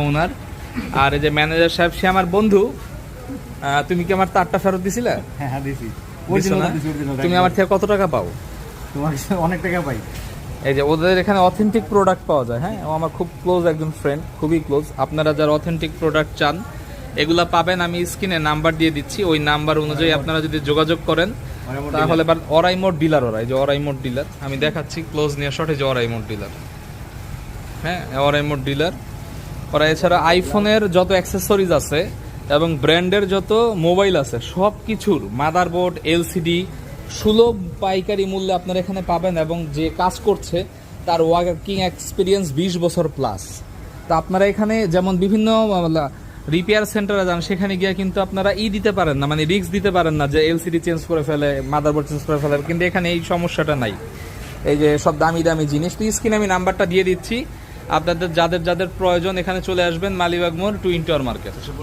ওনার। আর এই যে ম্যানেজার সাহেব, সে আমার বন্ধু। তুমি কি আমার তারটা ফেরত দিছিলে? হ্যাঁ দিছি। দিছো না? তুমি আমার থেকে কত টাকা পাও? তোমার অনেক টাকা পাই। এই যে ওদের এখানে অথেন্টিক প্রোডাক্ট পাওয়া যায়। হ্যাঁ, ও আমার খুব ক্লোজ একজন ফ্রেন্ড, খুবই ক্লোজ। আপনারা যারা অথেন্টিক প্রোডাক্ট চান এগুলা পাবেন, আমি স্ক্রিনে নাম্বার দিয়ে দিচ্ছি। ওই নাম্বার অনুযায়ী আপনারা যদি যোগাযোগ করেন তাহলে অরাইমোড ডিলার, ওরা এই যে অরাইমোড ডিলার, আমি দেখাচ্ছি ক্লোজ নিয়ে শট। এই যে অরাইমোড ডিলার, হ্যাঁ অরাইমোড ডিলার। ওরা এছাড়া আইফোনের যত অ্যাক্সেসরিজ আছে এবং ব্র্যান্ডের যত মোবাইল আছে সব কিছুর মাদারবোর্ড, এলসিডি সুলভ পাইকারি মূল্যে আপনারা এখানে পাবেন। এবং যে কাজ করছে তার ওয়ার্কিং এক্সপিরিয়েন্স 20 বছর প্লাস। তা আপনারা এখানে যেমন বিভিন্ন রিপেয়ার সেন্টারে যান, সেখানে গিয়ে কিন্তু আপনারা দিতে পারেন না, মানে রিস্ক দিতে পারেন না যে এলসিডি চেঞ্জ করে ফেলে, মাদারবোর্ড চেঞ্জ করে ফেলে, কিন্তু এখানে এই সমস্যাটা নাই। এই যে সব দামি দামি জিনিস। তো স্ক্রিনে আমি নাম্বারটা দিয়ে দিচ্ছি, আপনাদের যাদের যাদের প্রয়োজন এখানে চলে আসবেন, মালিবাগ মোড়, টুইন টাওয়ার মার্কেট।